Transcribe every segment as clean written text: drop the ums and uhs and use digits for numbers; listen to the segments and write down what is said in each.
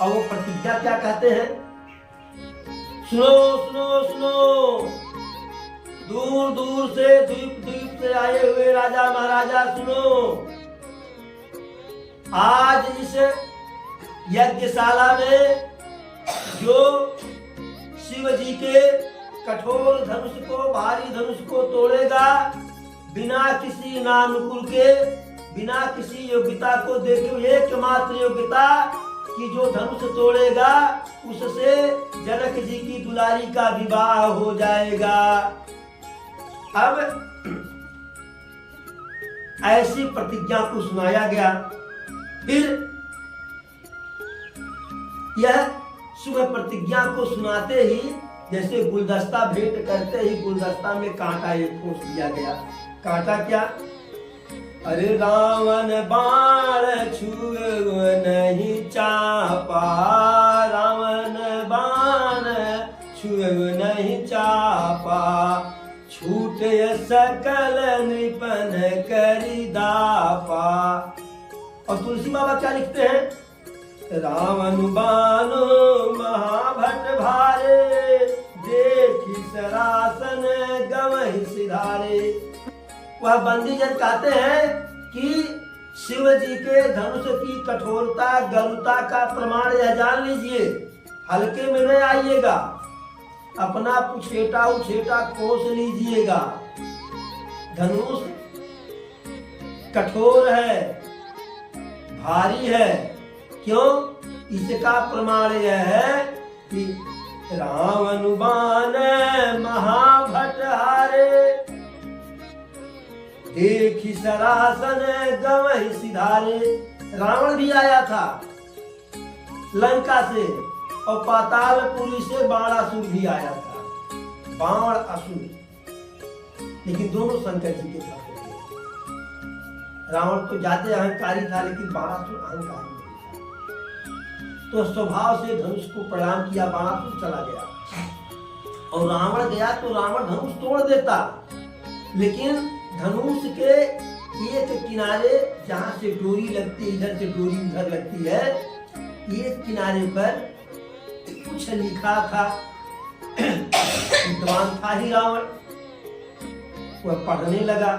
और वो प्रतिज्ञा क्या कहते हैं? सुनो सुनो सुनो, दूर दूर से द्वीप द्वीप से आए हुए राजा महाराजा सुनो, आज इस यज्ञशाला में जो शिव जी के कठोर धनुष को, भारी धनुष को तोड़ेगा, बिना किसी नानुकुल के, बिना किसी योग्यता को देखे, एकमात्र योग्यता कि जो धनुष तोड़ेगा उससे जनक जी की दुलारी का विवाह हो जाएगा। अब ऐसी प्रतिज्ञा को सुनाया गया। फिर यह शुभ प्रतिज्ञा को सुनाते ही जैसे गुलदस्ता भेंट करते ही गुलदस्ता में कांटा एक ठोस दिया गया। कांटा क्या? अरे रावण बाण छुए नहीं चापा, रावण बाण छुए नहीं चापा, छूटे सकल नृपन करी दापा। और तुलसी बाबा क्या लिखते हैं? रावण बानो महाभट भारे, देखी सरासन गवहि सिधारे। वह बंदी जन कहते हैं कि शिव जी के धनुष की कठोरता, गरुता का प्रमाण यह जान लीजिए, हल्के में नहीं आइएगा, अपना पुछेटा उछेटा कोस लीजिएगा। धनुष कठोर है, भारी है। क्यों? इसका प्रमाण यह है कि रावण बाण महाभट हारे, देखी सरासन गवहि सिधारे। रावण भी आया था लंका से और पातालपुरी से बाणासुर भी आया था, बाण असुर, लेकिन दोनों शंकर जी के साथ थे। रावण तो जाते अहंकारी था लेकिन बाणासुर अहंकारी नहीं था। तो स्वभाव से धनुष को प्रणाम किया, बाणासुर चला गया और रावण गया तो रावण धनुष तोड़ देता, लेकिन धनुष के एक किनारे जहां से डोरी लगती है, इधर से डोरी उधर लगती है, एक किनारे पर कुछ लिखा था। विद्वान था ही रावण, वह पढ़ने लगा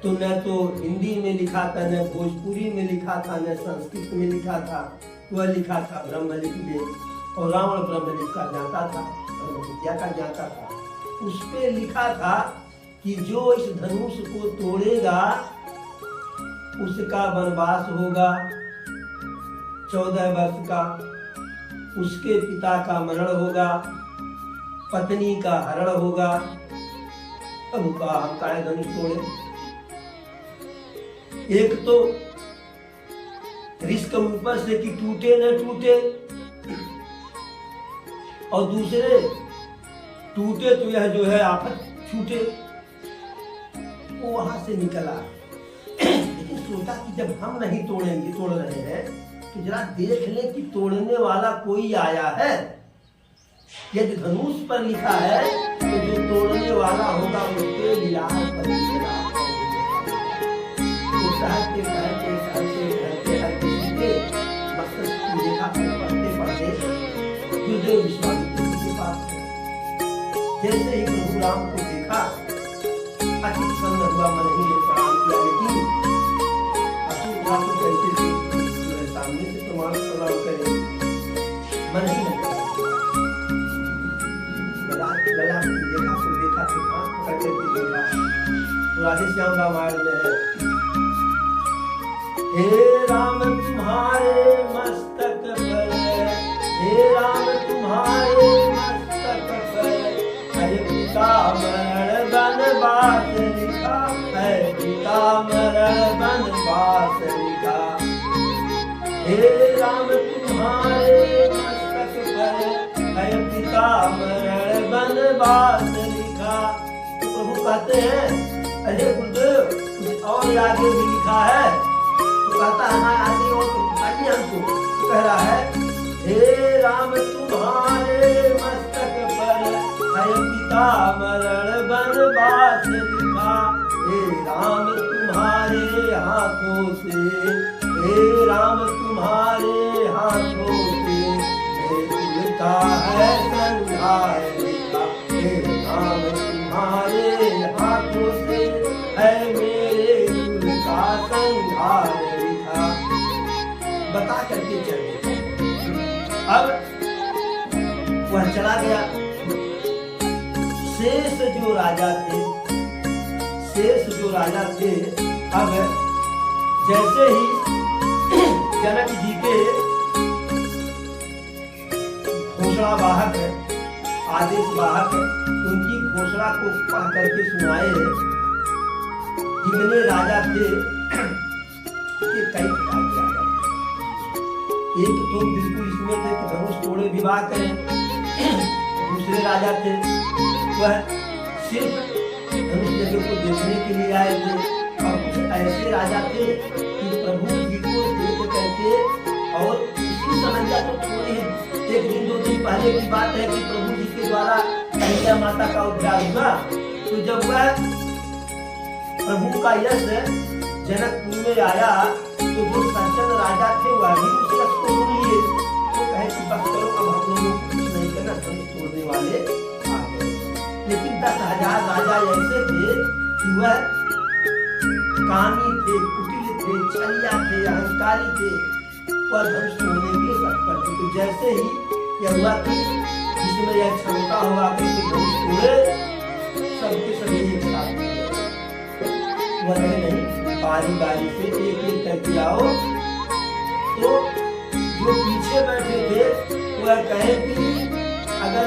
तो न तो हिंदी में लिखा था, न भोजपुरी में लिखा था, न संस्कृत में लिखा था। वह लिखा था ब्रह्मलिपि में और रावण ब्रह्मलिपि का ज्ञाता था, ब्रह्म विद्या का ज्ञाता था। उस पे लिखा था कि जो इस धनुष को तोड़ेगा उसका वनवास होगा 14 वर्ष का, उसके पिता का मरण होगा, पत्नी का हरण होगा। अब कहा हम काहे धनुष तोड़े? एक तो रिस्क ऊपर से कि टूटे न टूटे, और दूसरे टूटे तो यह जो है आफत छूटे। वो वहां से निकला, लेकिन सोचा कि जब हम नहीं तोड़ेंगे, तोड़ रहे हैं, तो जरा देख ले कि तोड़ने वाला कोई आया है। यदि धनुष पर लिखा है तो जो तोड़ने वाला होगा उसके विलास पर लिखा। तो कहते कहते कहते कहते हर किसी के मस्तक की देखा पढ़ते पढ़ते गुरुदेव विश्वामित्र के पास जैसे ही प्रभु राम को देखा, अति प्रसन्न हुआ, मन ही में प्रणाम किया, लेकिन असुर को कैसे थे सामने से प्रमाण प्रणाम करे, मन ही में गला देखा तो देखा तो हाथ पकड़ करके देखा तो राधे श्याम रामायण में है, हे राम तुम्हारे मस्तक पर, हे राम तुम्हारे मस्तक पर, है पिता मरण वनवास लिखा, है पिता मरण वनवास लिखा। हे राम तुम्हारे मस्तक पर, है पिता मरण वनवास लिखा। तो प्रभु कहते हैं अरे गुरुदेव कुछ और आगे भी लिखा है। तो कहता है हाँ आगे और बताइए हमको। तो कह रहा है हे राम तुम्हारे मस्तक पर, है पिता मरण वनवास लिखा। हे राम तुम्हारे हाथों से, हे राम तुम्हारे संहार लिखा, हे राम तुम्हारे हाथों से है मेरे कुल का संहार लिखा। बता करके चले। अब वह चला गया। शेष जो राजा थे, अब जैसे ही जनक जी के घोषणा वाहक, आदेश वाहक उनकी घोषणा को पढ़ करके सुनाए। जितने राजा थे कि कई प्रकार के राजा थे। एक तो बिल्कुल इसमें थे कि धनुष तोड़े विवाह करें। दूसरे राजा थे वह सिर्फ धनुष जगह को देखने के लिए आए थे। और कुछ ऐसे राजा थे कि प्रभु जी को देख करके, और उसी समझा तो थोड़ी एक दिन दो दिन पहले की बात है कि प्रभु जी के द्वारा अहिल्या माता का उद्धार हुआ। तो जब वह प्रभु का यश जनकपुर में आया तो जो सज्जन राजा थे वह भी उस यश को सुन लिए। तो कहे कि बस करो, अब हम लोगों को कुछ नहीं करना, धनुष तोड़ने वाले आ गए। लेकिन 10,000 राजा ऐसे थे कि वह कामी थे, कुटिल थे, छलिया थे, अहंकारी थे, वह धनुष तोड़ने के तत्पर थे। तो जैसे ही यह हुआ कि जिसमें यह क्षमता होगा कि धनुष तोड़े, सबके सभी एक साथ वह नहीं, बारी बारी से एक एक करके आओ। तो जो पीछे बैठे थे वह कहे कि अगर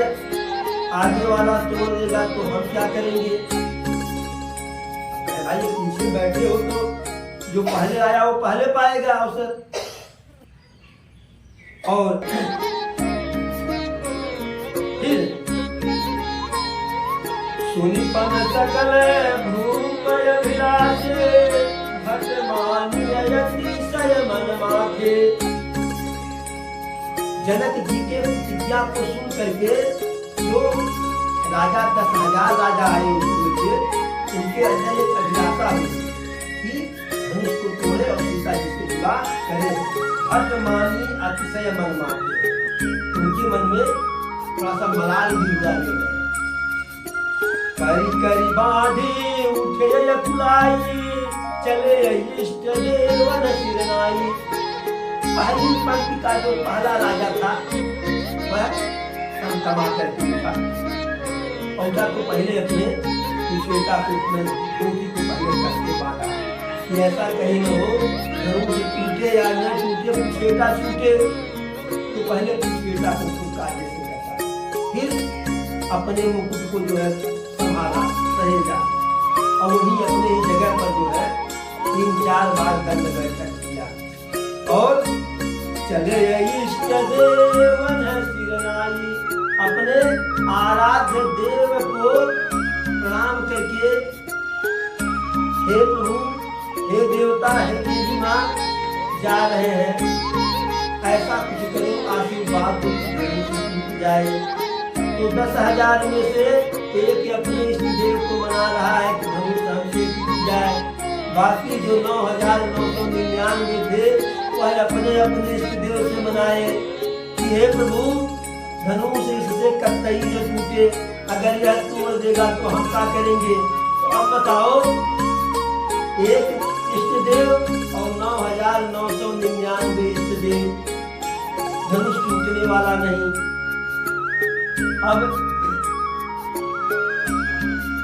आगे वाला तोड़ देगा तो हम क्या करेंगे। भाई पीछे बैठे हो तो जो पहले आया वो पहले पाएगा अवसर। और फिर सुनिपन सकल भूपय विलासे, भट मानियतिशय मन माखे। जनक जी के प्रतिज्ञा को सुन करके जो राजा 10,000 राजा आए हुए थे, उनके अंदर एक अभिलाषा हुई कि धनुष को तोड़े और सीता जी से विवाह करें। भट मानी अतिशय मन माखे, उनके मन में थोड़ा सा मलाल भी हुआ। करी करी बांधी उठे यकुलाई, चले इष्ट देवन सिरनाई। पहली पंक्ति का जो पहला राजा था वह कमा करके उठा। औजा को पहले अपने श्वेता को धोती को पहले कसके बांधा कि ऐसा कहीं न हो धनुष टूटे या न टूटे, श्वेता छूटे। तो पहले श्वेता को खूब काजे से कसा, फिर अपने मुकुट को जो है संभाला सहेजा, और वही अपने जगह पर जो है 3-4 बार दंड बैठक किया। और चले इष्ट देवन सिरनाई, अपने आराध्य देव को प्रणाम करके, हे प्रभु, हे देवता, हे देवी माँ, जा रहे हैं, ऐसा कुछ करो, आशीर्वाद टूट जाए। तो 10,000 में से एक अपने इष्ट देव को मना रहा है कि धनुष हमसे टूट जाए। बाकी जो 9,999 थे वह अपने अपने इष्ट देव से मनाए कि हे प्रभु, धनुष इससे कतई न टूटे, अगर यह तोड़ देगा तो हम क्या करेंगे। तो अब बताओ, एक इष्ट देव और 9,999 इष्ट देव, धनुष टूटने वाला नहीं। अब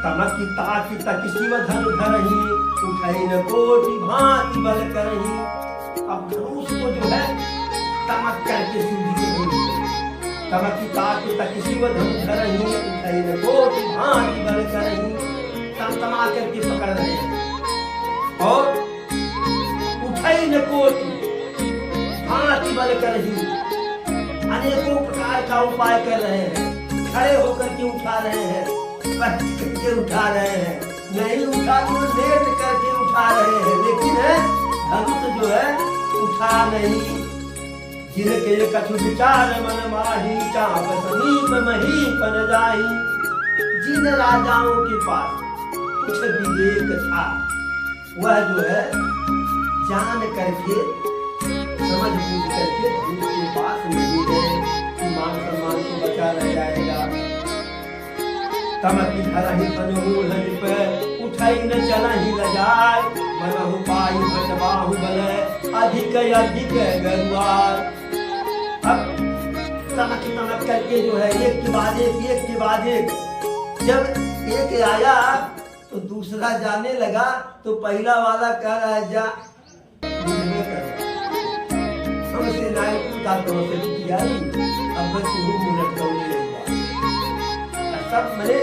तमकी ताकी तक शिव धन धरही, उठई न कोटि भांति बल करही। अब धनुष को जो है तमक करके शिव जी के तमकी ताकी तक शिव धन धरही, उठई न कोटि भांति बल करही। तमा करके पकड़ रहे हैं और उठई न कोटि भांति बल करही, अनेकों प्रकार का उपाय कर रहे हैं। खड़े होकर के उठा रहे हैं, बैठ करके उठा रहे हैं, नहीं उठा तो लेट करके उठा रहे हैं, लेकिन धनुष जो है उठा नहीं। जिनके कछु विचार मन माही, चाप समीप महीपन जाही। जिन राजाओं के पास कुछ विवेक था वह जो है जान करके, समझ बूझ करके धनुष के पास नहीं गए कि मान सम्मान को बचा रह जाएगा। तमति धरहि तनूढ़ नृप उठई न चलहि लजाय मनहु पाई भट बाहुबल अधिक अधिक गरुआर। अब तमक तमक करके जो है एक के बाद एक जब एक आया तो दूसरा जाने लगा, तो पहला वाला कह रहा है जा हमसे नायक का तो से किया अब तू मुनट कौने सब मेरे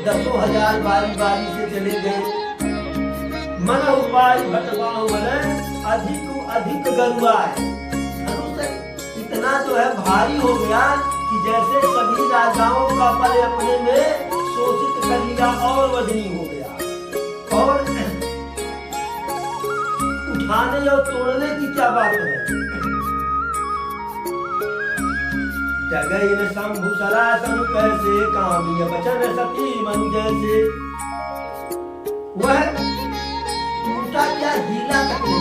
10,000 बारी बारी से चले गए। मन उपाय भटवाओ मन अधिक अधिक गरुआय। धनुष इतना जो है भारी हो गया कि जैसे सभी राजाओं का बल अपने में शोषित कर लिया और वजनी हो गया, और उठाने और तोड़ने की क्या बात है। जगह न शंभु सरासन कैसे कामिय बचन सती मन जैसे। वह टूटा क्या हीला करते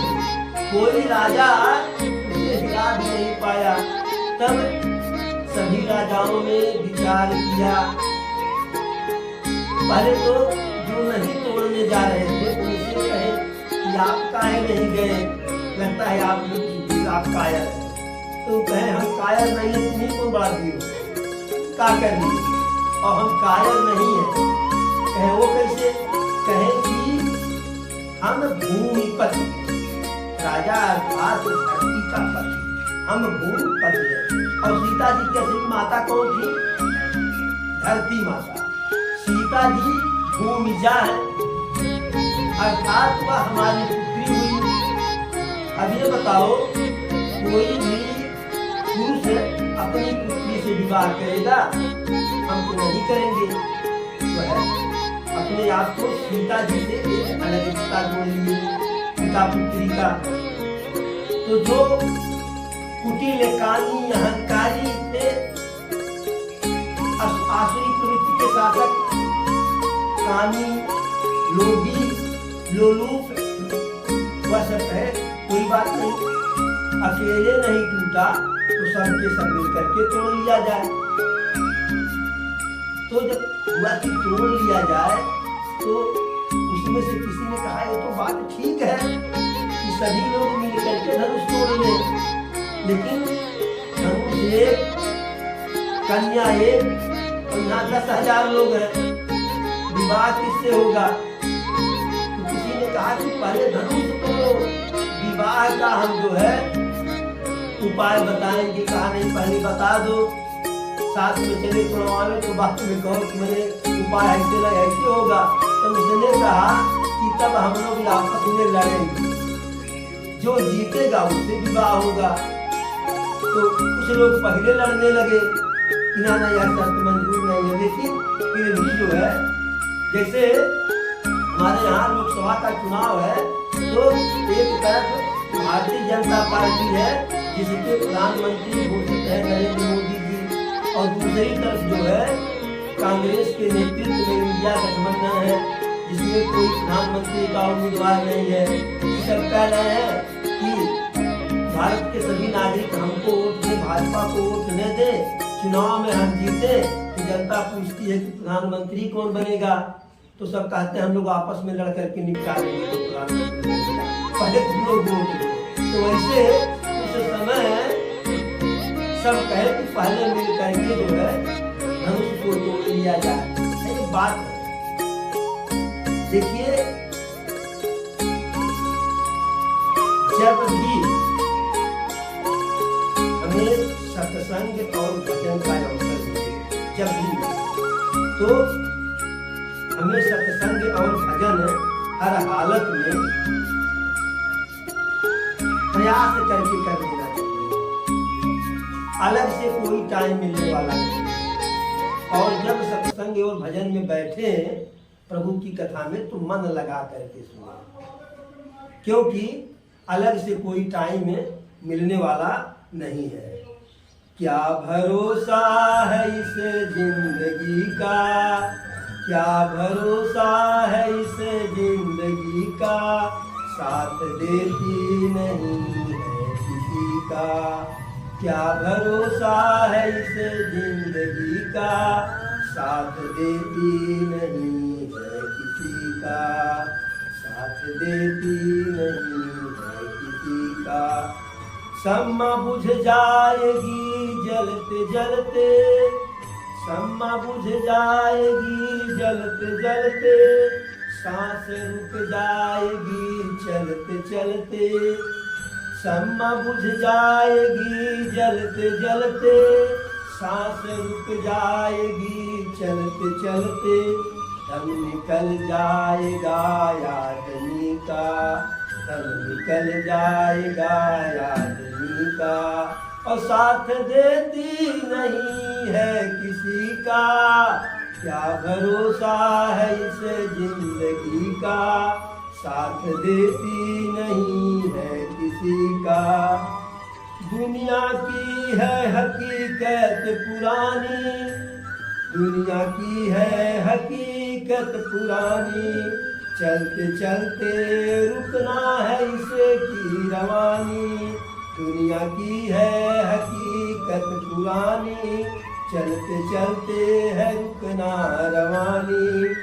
कोई राजा उसे हिला भी नहीं पाया। तब सभी राजाओं ने विचार किया, पहले तो जो नहीं तोड़ने जा रहे थे उनसे कहे कि आप काहे नहीं गए, लगता है आप कायर है। तो कहे हम कायर नहीं है, तुम्ही को बात दी का कर ली और हम कायर नहीं है। कहे वो कैसे, कहे कि हम भूमिपति राजा अर्थात धरती का पति, हम भूमिपति है। और सीता जी की असली माता कौन थी, धरती माता। सीता जी भूमिजा है अर्थात वह हमारी पुत्री हुई। अब ये बताओ कोई भी पुरुष अपनी पुत्री से विवाह करेगा, हम तो नहीं करेंगे। वह अपने आप को सीता जी से एक अलग रिश्ता जोड़ लिए पिता पुत्री का। तो जो कुटिल कानी अहंकारी थे, आसुरी प्रवृत्ति के शासक, कानी लोभी लोलूप, वह सब है कोई बात नहीं, अकेले नहीं टूटा तो सबके सब मिल करके तोड़ लिया जाए। तो जब हुआ कि तोड़ लिया जाए तो उसमें से किसी ने कहा ये तो बात ठीक है कि सभी लोग मिल करके धनुष तोड़ ले, लेकिन धनुष एक कन्या एक और यहाँ 10,000 लोग हैं, विवाह किससे होगा। तो किसी ने कहा कि पहले धनुष तोड़ो, विवाह का हम जो है उपाय बताएंगे। कहा नहीं पहले बता दो, साथ में चले तुड़वाने तो बात में कहो कि मैंने उपाय ऐसे होगा। तो उसने कहा कि तब हम लोग आपस में लड़ेंगे, जो जीतेगा उससे विवाह होगा। तो कुछ लोग पहले लड़ने लगे कि ना यह शर्त मंजूर नहीं है। लेकिन फिर भी जो है, जैसे हमारे यहाँ लोकसभा का चुनाव है तो एक तरफ भारतीय जनता पार्टी है जिसके प्रधानमंत्री घोषित है नरेंद्र मोदी जी, और दूसरी तरफ जो है कांग्रेस के नेतृत्व में इंडिया गठबंधन है जिसमें कोई प्रधानमंत्री का उम्मीदवार नहीं है। सब कह रहे हैं कि भारत के सभी नागरिक हमको वोट दे, भाजपा को वोट न दे, चुनाव में हम जीते। तो जनता पूछती है कि प्रधानमंत्री कौन बनेगा, तो सब कहते हैं हम लोग आपस में लड़ करके निपटा लेंगे तो प्रधानमंत्री पहले तुम लोग वोट दो। तो वैसे उस समय सब कहे कि पहले मिल करके जो है धनुष को तोड़ लिया जाए। एक बात है, देखिए जब भी हमें सत्संग और भजन का अवसर मिले, जब भी तो हमें सत्संग और भजन हर हालत में प्रयास करके कर लेना चाहिए। अलग से कोई टाइम मिलने वाला नहीं। और जब सत्संग और भजन में बैठे प्रभु की कथा में तो मन लगा करके सुना, क्योंकि अलग से कोई टाइम मिलने वाला नहीं है। क्या भरोसा है इस जिंदगी का, क्या भरोसा है इस जिंदगी का, साथ देती नहीं है किसी का। क्या भरोसा है इस जिंदगी का, साथ देती नहीं है किसी का, साथ देती नहीं है किसी का। शम्मा बुझ जाएगी जलते जलते, शम्मा बुझ जाएगी जलते जलते, सांस रुक जाएगी चलते चलते। शम्मा बुझ जाएगी जलते जलते, सांस रुक जाएगी चलते चलते। दम निकल जाएगा आदमी का, दम निकल जाएगा आदमी का। और साथ देती नहीं है किसी का, क्या भरोसा है इस जिंदगी का। साथ देती नहीं है किसी का। दुनिया की है हकीकत पुरानी, दुनिया की है हकीकत पुरानी। चलते चलते रुकना है इसे की रवानी, दुनिया की है हकीकत पुरानी। चलते चलते है रुकना रवानी।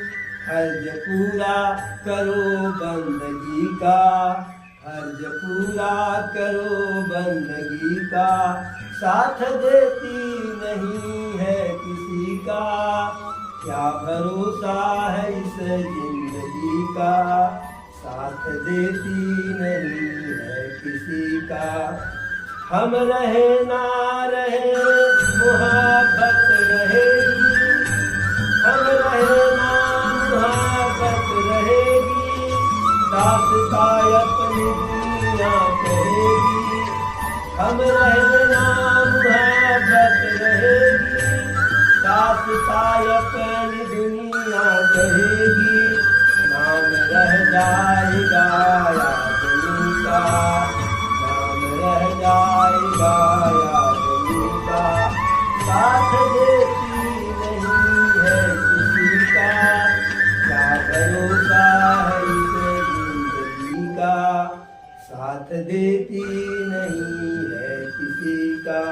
हर्ज पूरा करो बंदगी का, हर्ज पूरा करो बंदगी का। साथ देती नहीं है किसी का, क्या भरोसा है इस जिंदगी का। साथ देती नहीं है किसी का। हम रहे ना रहे मोहब्बत रहेगी, हम रहे ना मोहब्बत रहेगी। दास्ता अपनी दुनिया कहेगी, हम रहे ना मोहब्बत रहेगी। दास्ता अपनी दुनिया कहेगी। नाम रह जाएगा आदमी का, नाम रह जाएगा आदमी का। साथ देती नहीं है किसी का, क्या भरोसा है इस जिंदगी का। साथ देती नहीं है किसी का।